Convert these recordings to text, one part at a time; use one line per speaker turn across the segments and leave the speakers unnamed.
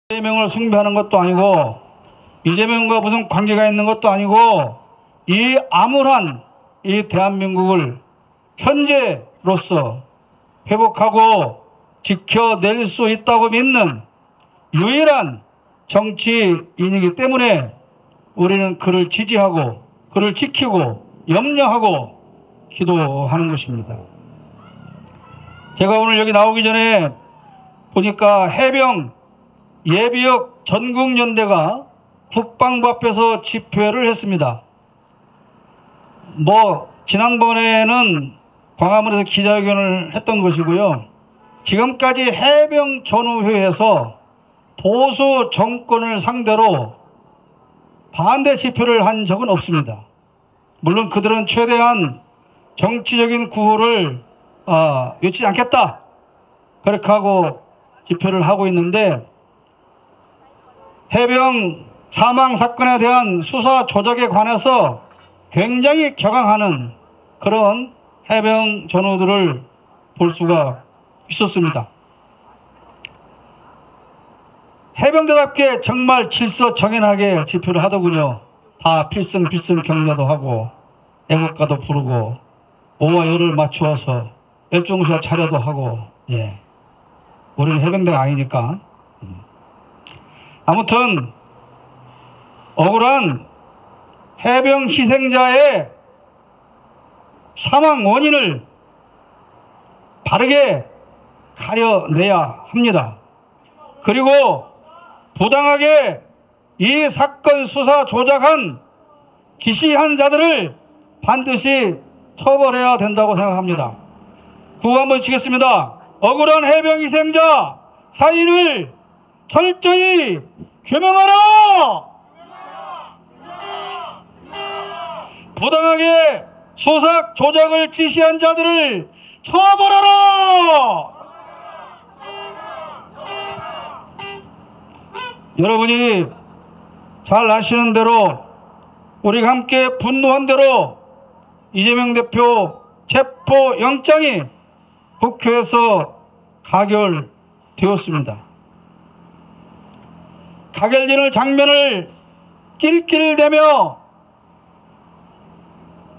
이재명을 숭배하는 것도 아니고 이재명과 무슨 관계가 있는 것도 아니고 이 암울한 이 대한민국을 현재로서 회복하고 지켜낼 수 있다고 믿는 유일한 정치인이기 때문에 우리는 그를 지지하고 그를 지키고 염려하고 기도하는 것입니다. 제가 오늘 여기 나오기 전에 보니까 해병 예비역 전국연대가 국방부 앞에서 집회를 했습니다. 지난번에는 광화문에서 기자회견을 했던 것이고요. 지금까지 해병 전후회에서 보수 정권을 상대로 반대 집회를 한 적은 없습니다. 물론 그들은 최대한 정치적인 구호를 외치지 않겠다 그렇게 하고 집회를 하고 있는데, 해병 사망 사건에 대한 수사 조작에 관해서 굉장히 격앙하는 그런 해병 전우들을 볼 수가 있었습니다. 해병대답게 정말 질서정연하게 집회를 하더군요. 다 필승 격려도 하고 애국가도 부르고 오와 열을 맞추어서 열중시와 차려도 하고. 우리는 해병대가 아니니까. 아무튼 억울한 해병 희생자의 사망 원인을 바르게 가려내야 합니다. 그리고 부당하게 이 사건 수사 조작한 지시한 자들을 반드시 처벌해야 된다고 생각합니다. 구호 한번 치겠습니다. 억울한 해병 희생자 사인을 철저히 규명하라! 부당하게 수사 조작을 지시한 자들을 처벌하라! 여러분이 잘 아시는 대로 우리가 함께 분노한 대로 이재명 대표 체포영장이 국회에서 가결되었습니다. 가결되는 장면을 낄낄대며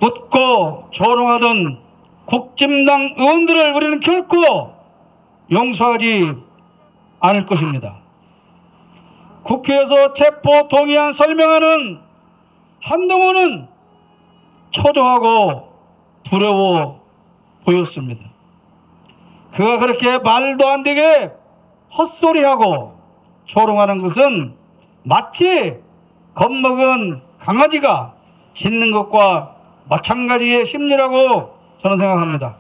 웃고 조롱하던 국진당 의원들을 우리는 결코 용서하지 않을 것입니다. 국회에서 체포 동의안 설명하는 한동훈은 초조하고 두려워 보였습니다. 그가 그렇게 말도 안 되게 헛소리하고 조롱하는 것은 마치 겁먹은 강아지가 짖는 것과 마찬가지의 심리라고 저는 생각합니다.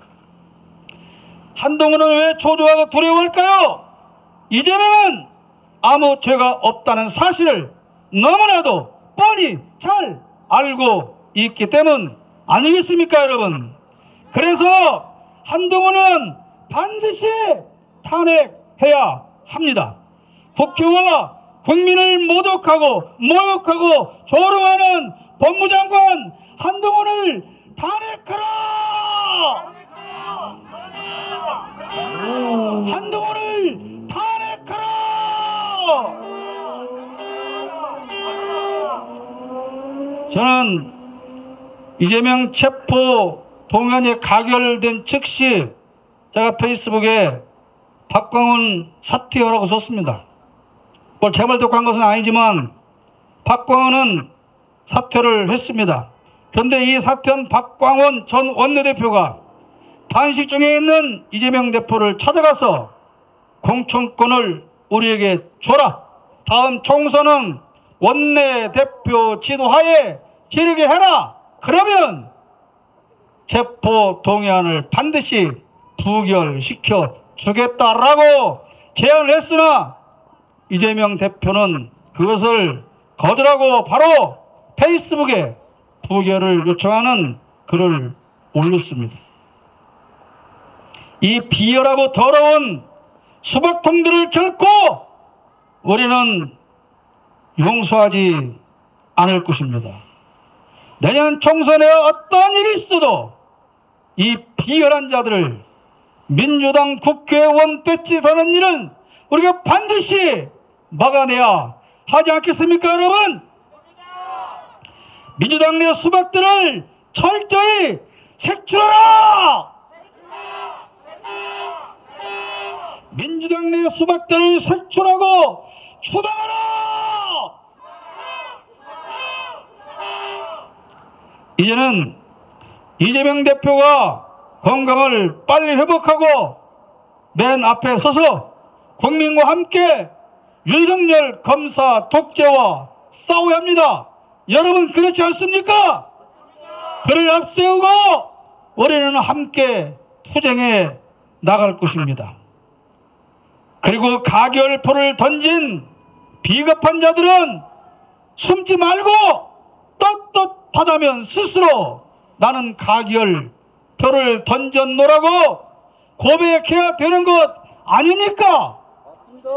한동훈은 왜 초조하고 두려워할까요? 이재명은 아무 죄가 없다는 사실을 너무나도 뻔히 잘 알고 있기 때문 아니겠습니까, 여러분? 그래서 한동훈은 반드시 탄핵해야 합니다. 국회와 국민을 모독하고 조롱하는 법무장관 한동훈을 탄핵하라! 한동훈을 탄핵하라! 저는 이재명 체포 동의안이 가결된 즉시 제가 페이스북에 박광훈 사퇴하라고 썼습니다. 제 말 듣고 한 것은 아니지만 박광훈은 사퇴를 했습니다. 그런데 이 사퇴한 박광훈 전 원내대표가 단식 중에 있는 이재명 대표를 찾아가서 공천권을 우리에게 줘라. 다음 총선은 원내대표 지도하에 치르게 해라. 그러면 체포 동의안을 반드시 부결시켜 주겠다라고 제안을 했으나 이재명 대표는 그것을 거절하고 바로 페이스북에 부결을 요청하는 글을 올렸습니다. 이 비열하고 더러운 수박통들을 결코 우리는 용서하지 않을 것입니다. 내년 총선에 어떤 일이 있어도 이 비열한 자들을 민주당 국회의원 배치 하는 일은 우리가 반드시 막아내야 하지 않겠습니까, 여러분? 민주당 내 수박들을 철저히 색출하라! 민주당 내 수박들을 색출하고 추방하라! 이제는 이재명 대표가 건강을 빨리 회복하고 맨 앞에 서서 국민과 함께 윤석열 검사 독재와 싸워야 합니다. 여러분 그렇지 않습니까? 그를 앞세우고 우리는 함께 투쟁해 나갈 것입니다. 그리고 가결표를 던진 비겁한 자들은 숨지 말고 떳떳하다면 스스로 나는 가결표를 던졌노라고 고백해야 되는 것 아닙니까? 맞습니다.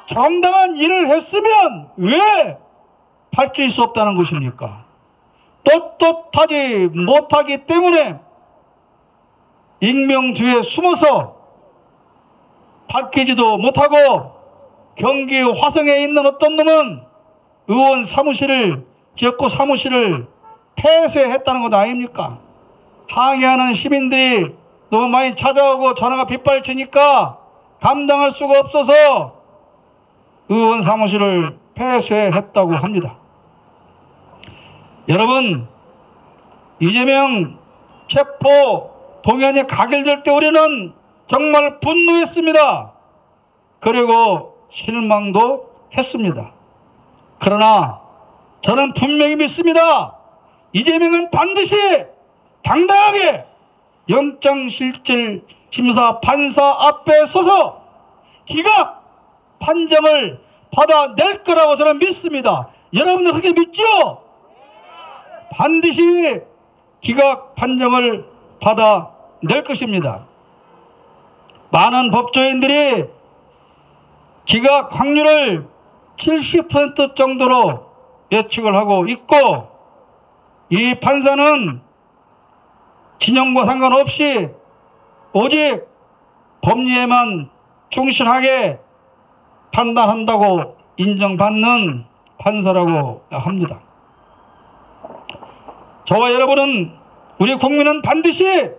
정당한 일을 했으면 왜 밝힐 수 없다는 것입니까? 떳떳하지 못하기 때문에 익명 뒤에 숨어서 밝히지도 못하고 경기 화성에 있는 어떤 놈은 의원 사무실을 지역구 사무실을 폐쇄했다는 것 아닙니까? 항의하는 시민들이 너무 많이 찾아오고 전화가 빗발치니까 감당할 수가 없어서 의원 사무실을 폐쇄했다고 합니다. 여러분, 이재명 체포 동의안이 가결될 때 우리는 정말 분노했습니다. 그리고 실망도 했습니다. 그러나 저는 분명히 믿습니다. 이재명은 반드시 당당하게 영장실질심사 판사 앞에 서서 기각 판정을 받아낼 거라고 저는 믿습니다. 여러분들 그렇게 믿죠? 반드시 기각 판정을 받아낼 것입니다. 많은 법조인들이 기각 확률을 70% 정도로 예측을 하고 있고, 이 판사는 진영과 상관없이 오직 법리에만 충실하게 판단한다고 인정받는 판사라고 합니다. 저와 여러분은, 우리 국민은 반드시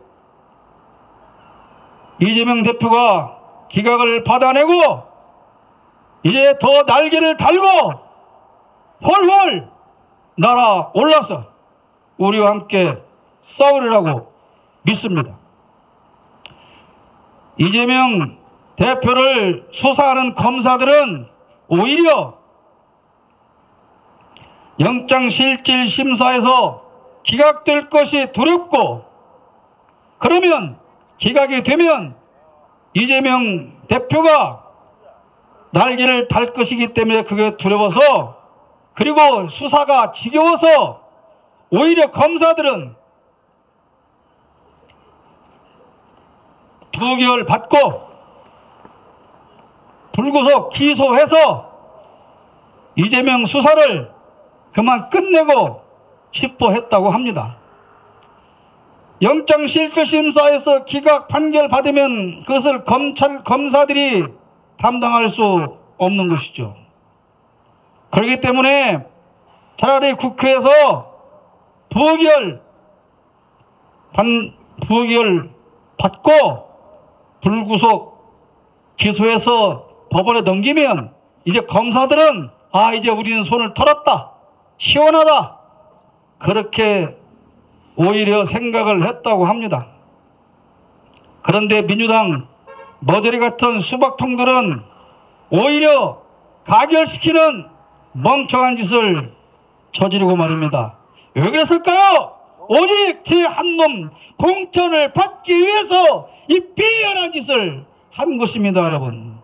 이재명 대표가 기각을 받아내고 이제 더 날개를 달고 헐헐 날아올라서 우리와 함께 싸우리라고 믿습니다. 이재명 대표를 수사하는 검사들은 오히려 영장실질심사에서 기각될 것이 두렵고, 그러면 기각이 되면 이재명 대표가 날개를 달 것이기 때문에 그게 두려워서, 그리고 수사가 지겨워서 오히려 검사들은 부결 받고 불구속 기소해서 이재명 수사를 그만 끝내고 싶어 했다고 합니다. 영장실질심사에서 기각 판결 받으면 그것을 검사들이 감당할 수 없는 것이죠. 그렇기 때문에 차라리 국회에서 부결 받고 불구속 기소해서 법원에 넘기면 이제 검사들은 이제 우리는 손을 털었다, 시원하다, 그렇게 오히려 생각을 했다고 합니다. 그런데 민주당 머저리 같은 수박통들은 오히려 가결시키는 멍청한 짓을 저지르고 말입니다. 왜 그랬을까요? 오직 제 한 놈 공천을 받기 위해서 이 비열한 짓을 한 것입니다, 여러분.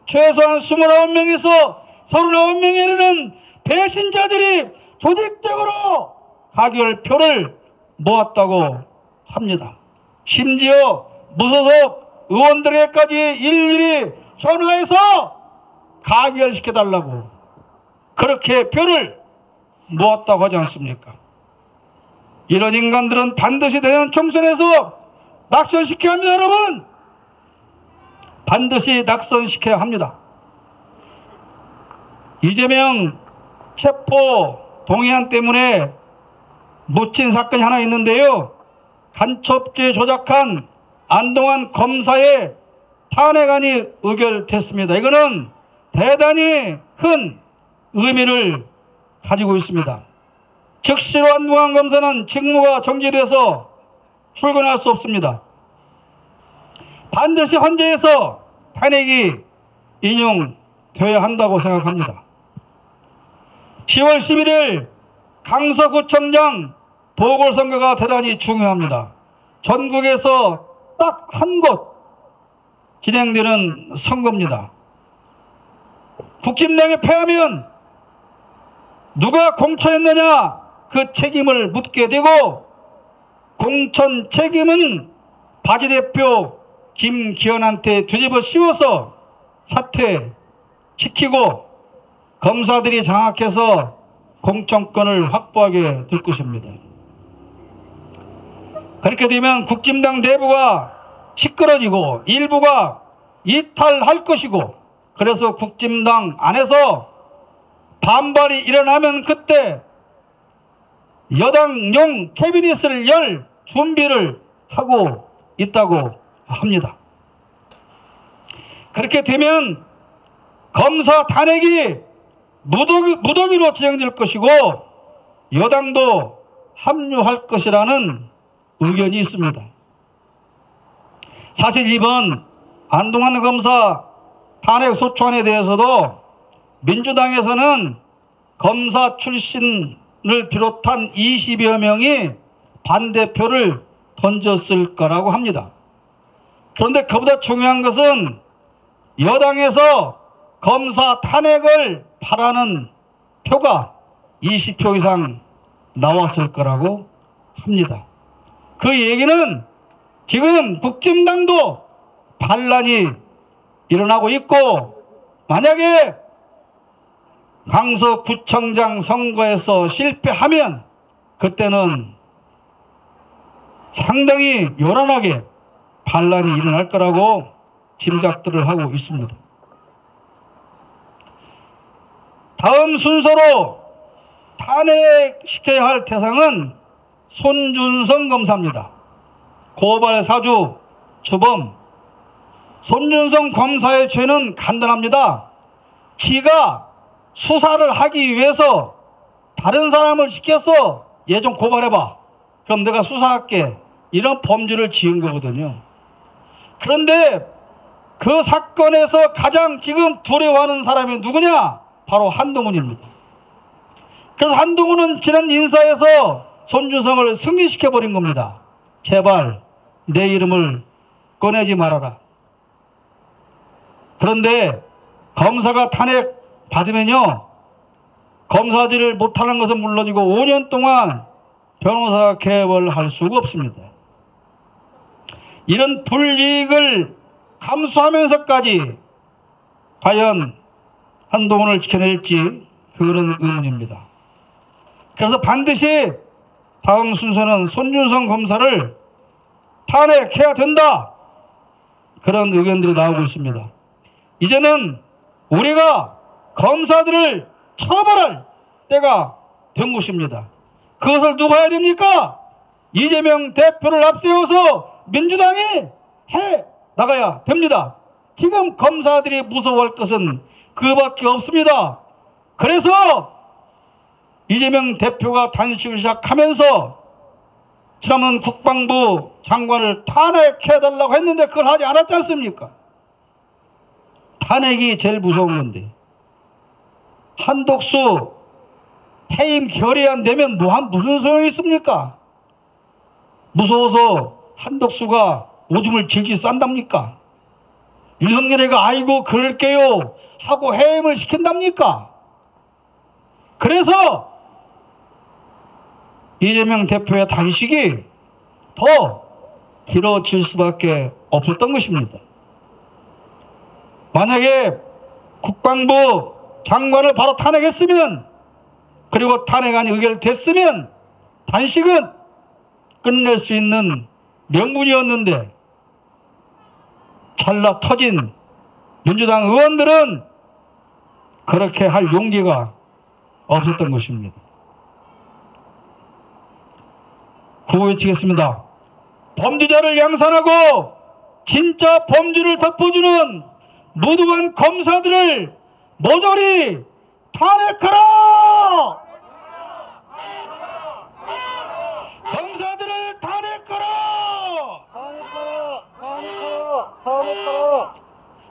최소한 29명에서 39명에 이르는 배신자들이 조직적으로 가결표를 모았다고 합니다. 심지어 무소속 의원들에게까지 일일이 전화해서 가결시켜달라고 그렇게 표를 모았다고 하지 않습니까? 이런 인간들은 반드시 내년 총선에서 낙선시켜야 합니다, 여러분. 반드시 낙선시켜야 합니다. 이재명 체포 동의안 때문에 묻힌 사건이 하나 있는데요. 간첩죄 조작한 안동환 검사의 탄핵안이 의결됐습니다. 이거는 대단히 큰 의미를 가지고 있습니다. 즉시로 안동환 검사는 직무가 정지돼서 출근할 수 없습니다. 반드시 헌재에서 탄핵이 인용되어야 한다고 생각합니다. 10월 11일 강서구청장 보궐선거가 대단히 중요합니다. 전국에서 딱 한 곳 진행되는 선거입니다. 국힘당이 패하면 누가 공천했느냐 그 책임을 묻게 되고, 공천 책임은 바지 대표 김기현한테 뒤집어 씌워서 사퇴시키고 검사들이 장악해서 공천권을 확보하게 될 것입니다. 그렇게 되면 국힘당 내부가 시끄러지고 일부가 이탈할 것이고, 그래서 국힘당 안에서 반발이 일어나면 그때 여당용 캐비닛을 열 준비를 하고 있다고 합니다. 그렇게 되면 검사 탄핵이 무더기로 진행될 것이고 여당도 합류할 것이라는 의견이 있습니다. 사실 이번 안동환 검사 탄핵 소추안에 대해서도 민주당에서는 검사 출신을 비롯한 20여 명이 반대표를 던졌을 거라고 합니다. 그런데 그보다 중요한 것은 여당에서 검사 탄핵을 바라는 표가 20표 이상 나왔을 거라고 합니다. 그 얘기는 지금 국힘당도 반란이 일어나고 있고, 만약에 강서구청장 선거에서 실패하면 그때는 상당히 요란하게 반란이 일어날 거라고 짐작들을 하고 있습니다. 다음 순서로 탄핵시켜야 할 대상은 손준성 검사입니다. 고발 사주 주범. 손준성 검사의 죄는 간단합니다. 지가 수사를 하기 위해서 다른 사람을 시켜서 얘 좀 고발해봐, 그럼 내가 수사할게, 이런 범죄를 지은 거거든요. 그런데 그 사건에서 가장 지금 두려워하는 사람이 누구냐? 바로 한동훈입니다. 그래서 한동훈은 지난 인사에서 손준성을 승리시켜버린 겁니다. 제발 내 이름을 꺼내지 말아라. 그런데 검사가 탄핵 받으면요, 검사질을 못하는 것은 물론이고 5년 동안 변호사 개업을 할 수가 없습니다. 이런 불이익을 감수하면서까지 과연 한동훈을 지켜낼지 그거는 의문입니다. 그래서 반드시 다음 순서는 손준성 검사를 탄핵해야 된다, 그런 의견들이 나오고 있습니다. 이제는 우리가 검사들을 처벌할 때가 된 것입니다. 그것을 누가 해야 됩니까? 이재명 대표를 앞세워서 민주당이 해 나가야 됩니다. 지금 검사들이 무서워할 것은 그밖에 없습니다. 그래서 이재명 대표가 단식을 시작하면서 지난번 국방부 장관을 탄핵해달라고 했는데 그걸 하지 않았지 않습니까? 탄핵이 제일 무서운 건데, 한독수 해임 결의 안 되면 무슨 소용이 있습니까? 무서워서 한독수가 오줌을 질질 싼답니까? 윤석열이가 아이고 그럴게요 하고 해임을 시킨답니까? 그래서 이재명 대표의 단식이 더 길어질 수밖에 없었던 것입니다. 만약에 국방부 장관을 바로 탄핵했으면, 그리고 탄핵안이 의결됐으면 단식은 끝낼 수 있는 명분이었는데, 잘라 터진 민주당 의원들은 그렇게 할 용기가 없었던 것입니다. 구호 외치겠습니다. 범죄자를 양산하고 진짜 범죄를 덮어주는 무능한 검사들을 모조리 탄핵하라! 검사들을 탄핵하라!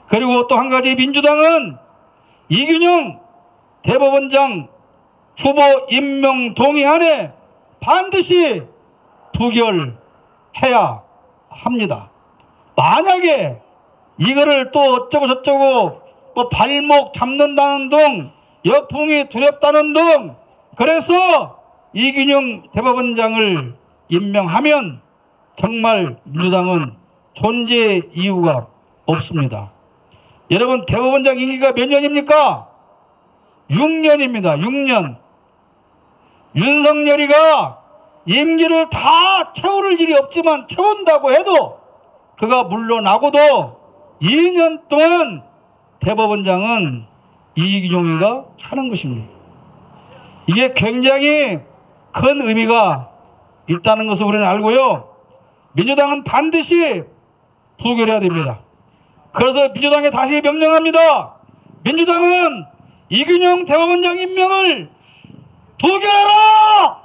그리고 또 한 가지, 민주당은 이균영 대법원장 후보 임명 동의안에 반드시 부결해야 합니다. 만약에 이거를 또 어쩌고 저쩌고 뭐 발목 잡는다는 등 역풍이 두렵다는 등 그래서 이균영 대법원장을 임명하면 정말 민주당은 존재 이유가 없습니다. 여러분, 대법원장 임기가 몇 년입니까? 6년입니다. 6년. 윤석열이가 임기를 다 채울 일이 없지만 채운다고 해도 그가 물러나고도 2년 동안 대법원장은 이균용이가 하는 것입니다. 이게 굉장히 큰 의미가 있다는 것을 우리는 알고요. 민주당은 반드시 부결해야 됩니다. 그래서 민주당에 다시 명령합니다. 민주당은 이균용 대법원장 임명을 부결하라!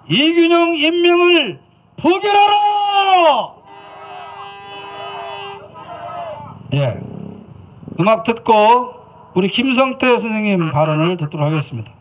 이균용 임명을 부결하라! 예. 음악 듣고 우리 김성태 선생님 발언을 듣도록 하겠습니다.